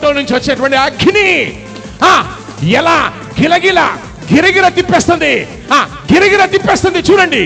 Memento నుంచి వచ్చేటువంటి అగ్ని ఎలా గిరగిర తిప్పేస్తుంది, గిరగిర తిప్పేస్తుంది. చూడండి,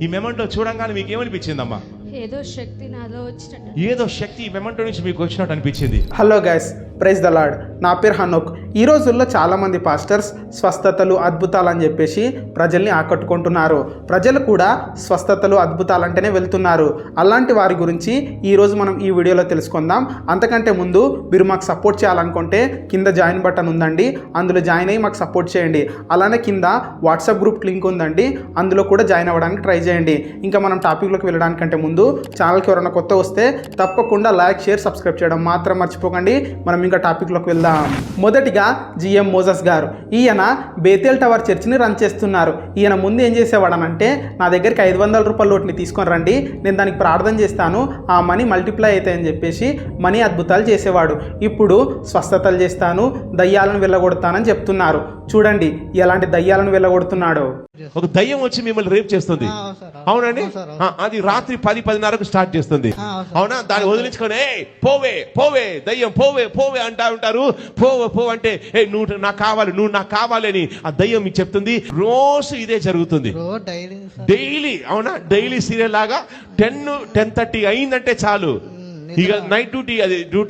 ఈ మెమంటో చూడంగానే మీకు ఏమనిపించిందమ్మా? ఏదో శక్తి నాలో వచ్చినట్టు, ఏదో శక్తి ఈ మెమంటో నుంచి మీకు వచ్చినట్టు అనిపించింది. Hello guys, praise the lord. నా పేరు హనోక్. ఈ రోజుల్లో చాలామంది పాస్టర్స్ స్వస్థతలు అద్భుతాలు అని చెప్పేసి ప్రజల్ని ఆకట్టుకుంటున్నారు. ప్రజలు కూడా స్వస్థతలు అద్భుతాలు అంటేనే వెళ్తున్నారు. అలాంటి వారి గురించి ఈరోజు మనం ఈ వీడియోలో తెలుసుకుందాం. అంతకంటే ముందు మీరు మాకు సపోర్ట్ చేయాలనుకుంటే కింద జాయిన్ బటన్ ఉందండి, అందులో జాయిన్ అయ్యి మాకు సపోర్ట్ చేయండి. అలానే కింద వాట్సాప్ గ్రూప్ లింక్ ఉందండి, అందులో కూడా జాయిన్ అవ్వడానికి ట్రై చేయండి. ఇంకా మనం టాపిక్లోకి వెళ్ళడానికంటే ముందు ఛానల్కి ఎవరైనా కొత్త వస్తే తప్పకుండా లైక్, షేర్, సబ్స్క్రైబ్ చేయడం మాత్రం మర్చిపోకండి. మనం ఇంకా టాపిక్లోకి వెళ్దాం. మొదటిగా జిఎం మోజస్ గారు. ఈయన బేతేల్ టవర్ చర్చిని రన్ చేస్తున్నారు. ఈయన ముందు ఏం చేసేవాడనంటే, నా దగ్గరికి 500 రూపాయల నోట్ని తీసుకొని రండి, నేను దానికి ప్రార్థన చేస్తాను, ఆ మనీ మల్టిప్లై అవుతాయని చెప్పేసి మనీ అద్భుతాలు చేసేవాడు. ఇప్పుడు స్వస్థతలు చేస్తాను, దయ్యాలను వెళ్ళగొడతానని చెప్తున్నారు. చూడండి ఎలాంటి దయ్యాలను వెళ్ళగొడుతున్నాడో. ఒక దయ్యం వచ్చి మిమ్మల్ని రేప్ చేస్తుంది, అవునండి? అది రాత్రి 10-10:30కు స్టార్ట్ చేస్తుంది, అవునా? దాన్ని వదిలించుకొని పోవే పోవే దయ్యం పోవే పోవే అంటా ఉంటారు. పో అంటే నువ్వు నాకు కావాలి, నువ్వు నాకు కావాలి అని ఆ దయ్యం మీకు చెప్తుంది. రోజు ఇదే జరుగుతుంది, డైలీ, అవునా? డైలీ సీరియల్ లాగా 10-10:30 అయిందంటే చాలు, ఇక నైట్ డ్యూటీ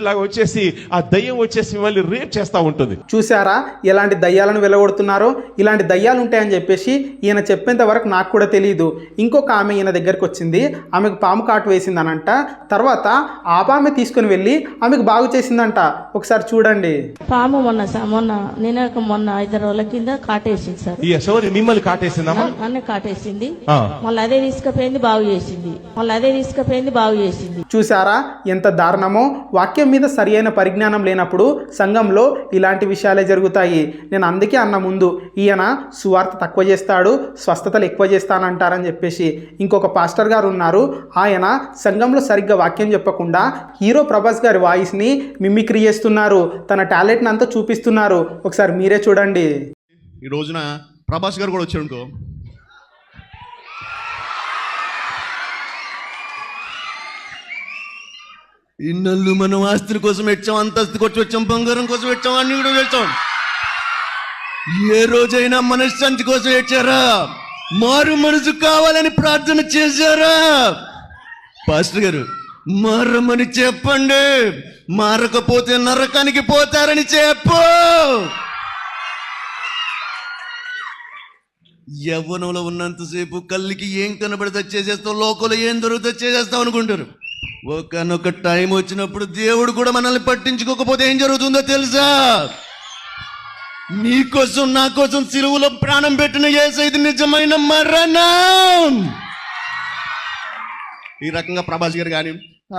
లాగా వచ్చేసి ఆ దయ్యం వచ్చేసి మిమ్మల్ని రేప్ చేస్తూ ఉంటుంది. చూసారా ఎలాంటి దయ్యాలను వెళ్ళగొడుతున్నారో? ఇలాంటి దయ్యాలు ఉంటాయని చెప్పేసి ఈయన చెప్పేంత వరకు నాకు కూడా తెలియదు. ఇంకొక ఆమె ఈయన దగ్గరికి వచ్చింది, ఆమెకు పాము కాటు వేసిందనంట. తర్వాత ఆ పామె తీసుకుని వెళ్ళి ఆమెకు బాగు చేసిందంట. ఒకసారి చూడండి. పాము మొన్న 5 రోజుల కింద కాటేసింది సార్. మిమ్మల్ని కాటేసిందమ్మా? నన్ను కాటేసింది, మళ్ళీ అదే తీసుకుపోయింది, బాగు చేసింది. చూసారా ఎంత దారుణమో? వాక్యం మీద సరి అయిన పరిజ్ఞానం లేనప్పుడు సంఘంలో ఇలాంటి విషయాలే జరుగుతాయి. నేను అందుకే అన్న ముందు, ఈయన సువార్త తక్కువ చేస్తాడు, స్వస్థతలు ఎక్కువ చేస్తానంటారని చెప్పేసి. ఇంకొక పాస్టర్ గారు ఉన్నారు, ఆయన సంఘంలో సరిగ్గా వాక్యం చెప్పకుండా హీరో ప్రభాస్ గారి వాయిస్ని మిమిక్రీ చేస్తున్నారు, తన టాలెంట్ని అంతా చూపిస్తున్నారు. ఒకసారి మీరే చూడండి. ఈ రోజున ప్రభాస్ గారు కూడా వచ్చాడు. ఇన్నళ్ళు మనం ఆస్తుల కోసం వచ్చాం, అంతస్తు కోసం వచ్చాం, బంగారం కోసం వచ్చాం, అన్ని కూడా వచ్చాం. ఏ రోజైనా మనశ్శాంతి కోసం వచ్చారా? మారు మనసు కావాలని ప్రార్థన చేశారా? పాస్టర్ గారు మారమని చెప్పండి, మారకపోతే నరకానికి పోతారని చెప్పు. యవ్వనంలో ఉన్నంతసేపు కళ్ళకి ఏం కనబడితే చేసేస్తాం, లోకంలో ఏం దొరికితే చేసేస్తాం అనుకుంటారు. ఒకనొక టైం వచ్చినప్పుడు దేవుడు కూడా మనల్ని పట్టించుకోకపోతే ఏం జరుగుతుందో తెలుసా? నీకోసం నా కోసం సిలువలో ప్రాణం పెట్టిన యేసయ్య నిజమైన మరణం. ఈ రకంగా ప్రభాస్ గారు కానీ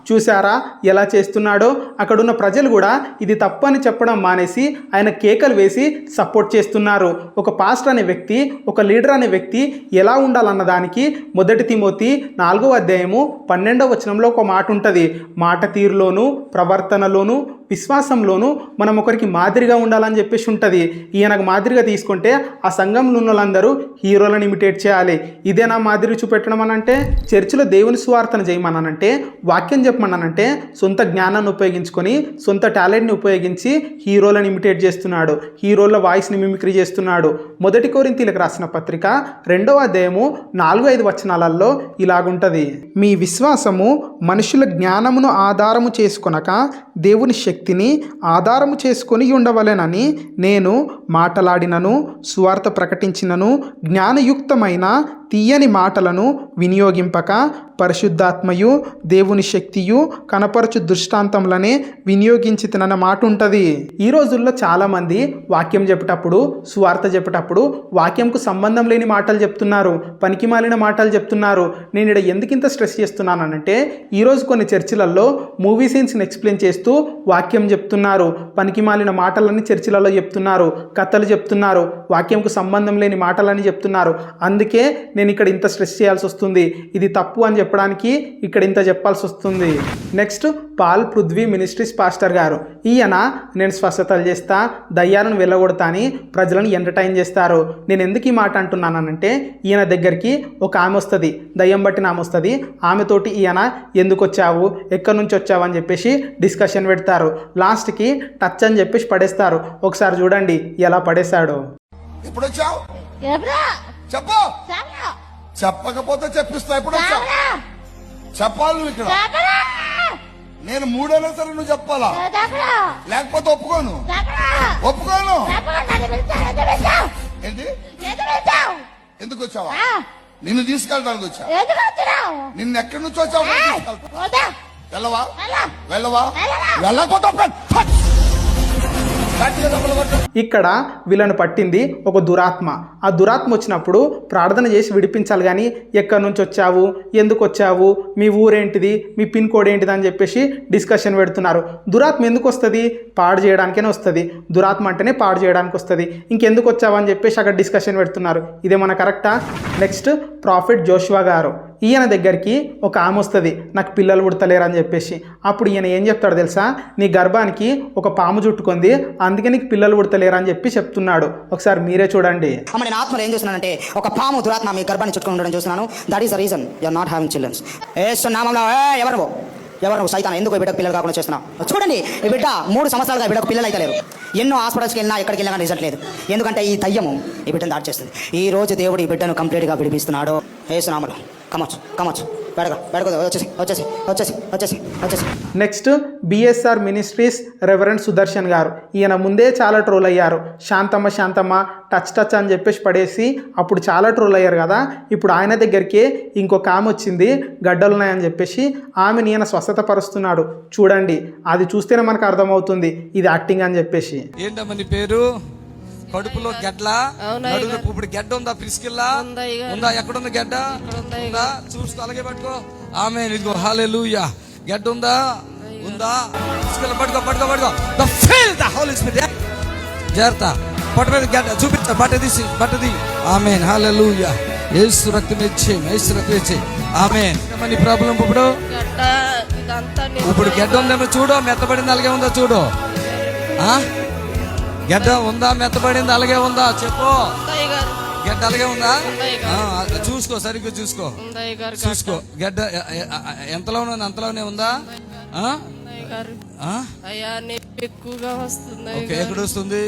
చూసారా ఎలా చేస్తున్నాడో? అక్కడున్న ప్రజలు కూడా ఇది తప్పు అని చెప్పడం మానేసి ఆయన కేకలు వేసి సపోర్ట్ చేస్తున్నారు. ఒక పాస్టర్ అనే వ్యక్తి, ఒక లీడర్ అనే వ్యక్తి ఎలా ఉండాలన్న దానికి 1 తిమోతి 4వ అధ్యాయము 12వ వచనంలో ఒక మాట ఉంటుంది. మాట తీరులోను, ప్రవర్తనలోను, విశ్వాసంలోనూ మనం ఒకరికి మాదిరిగా ఉండాలని చెప్పేసి ఉంటుంది. ఈయనకు మాదిరిగా తీసుకుంటే ఆ సంఘంలో ఉన్న వాళ్ళందరూ హీరోలను ఇమిటేట్ చేయాలి. ఇదేనా మాదిరి చూపెట్టడం అనంటే? చర్చిలో దేవుని సువార్తను చేయమన్నానంటే, వాక్యం చెప్పమన్నానంటే సొంత జ్ఞానాన్ని ఉపయోగించుకొని, సొంత టాలెంట్ని ఉపయోగించి హీరోలను ఇమిటేట్ చేస్తున్నాడు, హీరోల వాయిస్ని మిమిక్రీ చేస్తున్నాడు. 1 కొరింథీయులకు రాసిన పత్రిక 2వ అధ్యాయము 4-5 వచనాలలో ఇలాగుంటది. మీ విశ్వాసము మనుషుల జ్ఞానమును ఆధారము చేసుకొనక దేవుని శక్తిని ఆధారము చేసుకొని ఉండవలెనని నేను మాటలాడినను, సువార్త ప్రకటించినను, జ్ఞానయుక్తమైన తీయని మాటలను వినియోగింపక పరిశుద్ధాత్మయు దేవుని శక్తియు కనపరచు దృష్టాంతములనే వినియోగించితనన్న మాట ఉంటుంది. ఈ రోజుల్లో చాలామంది వాక్యం చెప్పేటప్పుడు, సువార్త చెప్పేటప్పుడు వాక్యంకు సంబంధం లేని మాటలు చెప్తున్నారు, పనికిమాలిన మాటలు చెప్తున్నారు. నేను ఇక్కడ ఎందుకింత స్ట్రెస్ చేస్తున్నానంటే, ఈరోజు కొన్ని చర్చిలలో మూవీ సీన్స్ని ఎక్స్ప్లెయిన్ చేస్తూ వాక్యం చెప్తున్నారు, పనికిమాలిన మాటలన్నీ చర్చిలలో చెప్తున్నారు, కథలు చెప్తున్నారు, వాక్యంకు సంబంధం లేని మాటలని చెప్తున్నారు. అందుకే నేను ఇక్కడ ఇంత స్ట్రెస్ చేయాల్సి వస్తుంది. ఇది తప్పు అని చెప్పడానికి ఇక్కడ ఇంత చెప్పాల్సి వస్తుంది. Next Paul Prithvi ministries pastor గారు. ఈయన నేను స్వస్థతలు చేస్తా, దయ్యాలను వెళ్ళగొడతా అని ప్రజలను ఎంటర్టైన్ చేస్తారు. నేను ఎందుకు ఈ మాట అంటున్నానంటే ఈయన దగ్గరికి ఒక ఆమె వస్తుంది, దయ్యం బట్టిన ఆమె వస్తుంది. ఆమెతోటి ఈయన ఎందుకు వచ్చావు, ఎక్కడి నుంచి వచ్చావు అని చెప్పేసి డిస్కషన్ పెడతారు. లాస్ట్కి టచ్ అని చెప్పేసి పడేస్తారు. ఒకసారి చూడండి ఎలా పడేశాడు. ఎప్పుడు వచ్చావు చెప్పు, చెప్పకపోతే చెప్పిస్తా. ఎప్పుడు వచ్చావు చెప్పాలి నువ్వు. ఇక్కడ నేను 3 అయినా సరే నువ్వు చెప్పాలా, లేకపోతే ఒప్పుకోను. ఏంటి ఎందుకు వచ్చావా? నిన్ను తీసుకెళ్ళడానికి వచ్చా. నిన్ను ఎక్కడి నుంచి వచ్చావు? వెళ్ళవా వెళ్ళకపోతే ఇక్కడ వీళ్ళని పట్టింది ఒక దురాత్మ. ఆ దురాత్మ వచ్చినప్పుడు ప్రార్థన చేసి విడిపించాలి, కానీ ఎక్కడి నుంచి వచ్చావు, ఎందుకు వచ్చావు, మీ ఊరేంటిది, మీ పిన్ కోడ్ ఏంటిది అని చెప్పేసి డిస్కషన్ పెడుతున్నారు. దురాత్మ ఎందుకు వస్తుంది? పాడు చేయడానికనే వస్తుంది. దురాత్మ అంటేనే పాడు చేయడానికి వస్తుంది. ఇంకెందుకు వచ్చావు అని చెప్పేసి అక్కడ డిస్కషన్ పెడుతున్నారు. ఇదేమన్నా కరెక్టా? నెక్స్ట్ ప్రాఫిట్ జోషువా గారు. ఈయన దగ్గరికి ఒక ఆమె వస్తుంది, నాకు పిల్లలు పుడతలేరు అని చెప్పేసి. అప్పుడు ఈయన ఏం చెప్తాడు తెలుసా? నీ గర్భానికి ఒక పాము చుట్టుకుంది, అందుకే నీకు పిల్లలు పుడతలేరు అని చెప్పి చెప్తున్నాడు. ఒకసారి మీరే చూడండి. అమ్మ నేను ఆత్మలో ఏం చూస్తున్నానంటే ఒక పాము దురాత్మ మీ గర్భాన్ని చుట్టుకొని ఉండడం చూస్తున్నాను. That is the reason you are not having childrens. నామంలో ఎవరు సైతాన్ ఎందుకు ఈ బిడ్డకు పిల్లలు కాకుండా చేస్తున్నావు? చూడండి, ఈ బిడ్డ 3 సంవత్సరాలుగా ఈ బిడ్డకు పిల్లలు అయితే లేరు. ఎన్నో హాస్పిటల్స్కి వెళ్ళినా ఎక్కడికి వెళ్ళినా కానీ రిజల్ట్ లేదు. ఎందుకంటే ఈ దయ్యము ఈ బిడ్డను దాడి చేస్తుంది. ఈ రోజు దేవుడు ఈ బిడ్డను కంప్లీట్గా విడిపిస్తున్నాడు. యేసునామములో కమొచ్చు వచ్చేసి. Next BSR ministries reverend Sudarshan గారు. ఈయన ముందే చాలా ట్రోల్ అయ్యారు. శాంతమ్మ టచ్ అని చెప్పేసి పడేసి అప్పుడు చాలా ట్రోల్ అయ్యారు కదా. ఇప్పుడు ఆయన దగ్గరికి ఇంకొక ఆమె వచ్చింది, గడ్డలు ఉన్నాయని చెప్పేసి ఆమెని ఈయన స్వస్థత పరుస్తున్నాడు. చూడండి, అది చూస్తేనే మనకు అర్థమవుతుంది ఇది యాక్టింగ్ అని చెప్పేసి. ఏంటమ్మా నీ పేరు? కడుపులో గడ్డలా? ఇప్పుడు గడ్డ ఉందా? ప్రిస్కిల్లా ఉందా? ఎక్కడుంది గడ్డ? చూసుకో, అలాగే పట్టుకో. ఆమె ఇదిగో హల్లెలూయా. గడ్డ ఉందా? పట్టుకో. ద హోలీ స్పిరిట్ జాగ్రత్త. పట్టుకొని గడ్డ చూపించా, బట్టది. ఆమేన్ హల్లెలూయా. యేసు రక్తం ఇచ్చే ఆమేన్. నీ ప్రాబ్లం ఇప్పుడు గడ్డ ఉందేమో చూడు, మెత్తబడింది అలాగే ఉందా చూడు. గడ్డ ఉందా, మెత్తబడింది అలాగే ఉందా చెప్పు. గడ్డ అలాగే ఉందా? చూసుకో, సరిగ్గా చూసుకో. గడ్డ ఎంతలోనే ఉంది, అంతలోనే ఉందా? ఎక్కువగా వస్తుంది. ఓకే, ఎక్కడ వస్తుంది?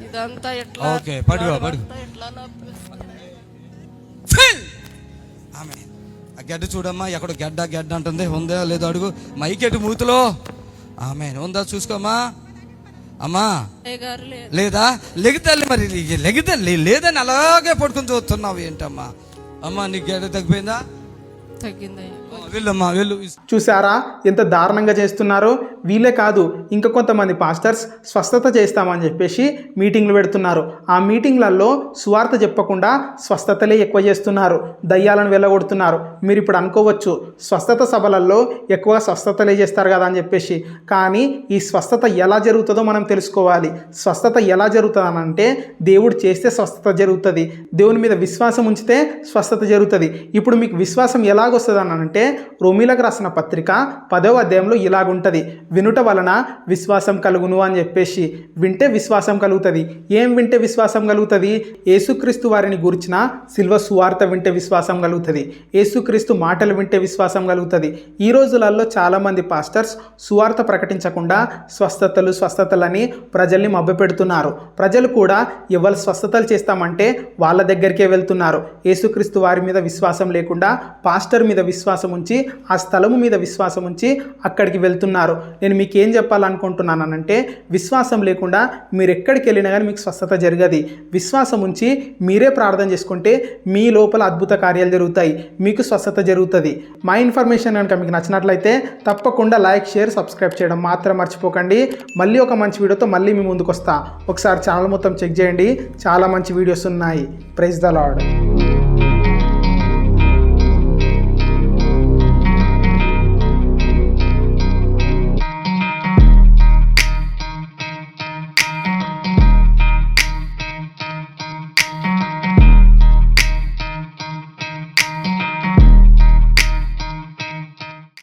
ఇదంతా ఓకే, పడుకో. ఆ గడ్డ చూడమ్మా, ఎక్కడ గడ్డ అంటుంది. ఉందా లేదో అడుగు. మైకెటు మూతులో. ఆమె ఉందా చూసుకోమ్మా. అమ్మా లేదా? లెగితల్లి మరి లేదని అలాగే పడుకుని చూస్తున్నావు ఏంటమ్మా? అమ్మా నీకు గడ్డ తగ్గిపోయిందా? తగ్గింది. వెళ్ళమ్మా వెళ్ళు. చూసారా ఎంత దారుణంగా చేస్తున్నారో? వీళ్ళే కాదు, ఇంకా కొంతమంది పాస్టర్స్ స్వస్థత చేస్తామని చెప్పేసి మీటింగ్లు పెడుతున్నారు. ఆ మీటింగ్లలో సువార్త చెప్పకుండా స్వస్థతలే ఎక్కువ చేస్తున్నారు, దయ్యాలను వెళ్ళగొడుతున్నారు. మీరు ఇప్పుడు అనుకోవచ్చు స్వస్థత సభలలో ఎక్కువ స్వస్థతలే చేస్తారు కదా అని చెప్పేసి. కానీ ఈ స్వస్థత ఎలా జరుగుతుందో మనం తెలుసుకోవాలి. స్వస్థత ఎలా జరుగుతుందనంటే దేవుడు చేస్తే స్వస్థత జరుగుతుంది, దేవుని మీద విశ్వాసం ఉంచితే స్వస్థత జరుగుతుంది. ఇప్పుడు మీకు విశ్వాసం ఎలాగొస్తుంది అంటే రోమీలకు రాసిన పత్రిక 10వ అధ్యాయంలో ఇలాగుంటుంది, వినుట వలన విశ్వాసం కలుగును అని చెప్పేసి. వింటే విశ్వాసం కలుగుతుంది. ఏం వింటే విశ్వాసం కలుగుతుంది? యేసుక్రీస్తు వారిని గురించిన సిల్వ సువార్త వింటే విశ్వాసం కలుగుతుంది. యేసుక్రీస్తు మాటలు వింటే విశ్వాసం కలుగుతుంది. ఈ రోజులలో చాలామంది పాస్టర్స్ సువార్త ప్రకటించకుండా స్వస్థతలని ప్రజల్ని మభ్యపెడుతున్నారు. ప్రజలు కూడా ఎవరు స్వస్థతలు చేస్తామంటే వాళ్ళ దగ్గరికే వెళ్తున్నారు. యేసుక్రీస్తు వారి మీద విశ్వాసం లేకుండా పాస్టర్ మీద విశ్వాసం ఉంచి, ఆ స్థలము మీద విశ్వాసం ఉంచి అక్కడికి వెళ్తున్నారు. నేను మీకు ఏం చెప్పాలనుకుంటున్నానంటే విశ్వాసం లేకుండా మీరు ఎక్కడికి వెళ్ళినా కానీ మీకు స్వస్థత జరగదు. విశ్వాసం ఉంచి మీరే ప్రార్థన చేసుకుంటే మీ లోపల అద్భుత కార్యాలు జరుగుతాయి, మీకు స్వస్థత జరుగుతుంది. మా ఇన్ఫర్మేషన్ కనుక మీకు నచ్చినట్లయితే తప్పకుండా లైక్, షేర్, సబ్స్క్రైబ్ చేయడం మాత్రం మర్చిపోకండి. మళ్ళీ ఒక మంచి వీడియోతో మళ్ళీ మీ ముందుకు వస్తా. ఒకసారి ఛానల్ మొత్తం చెక్ చేయండి, చాలా మంచి వీడియోస్ ఉన్నాయి. Praise the lord.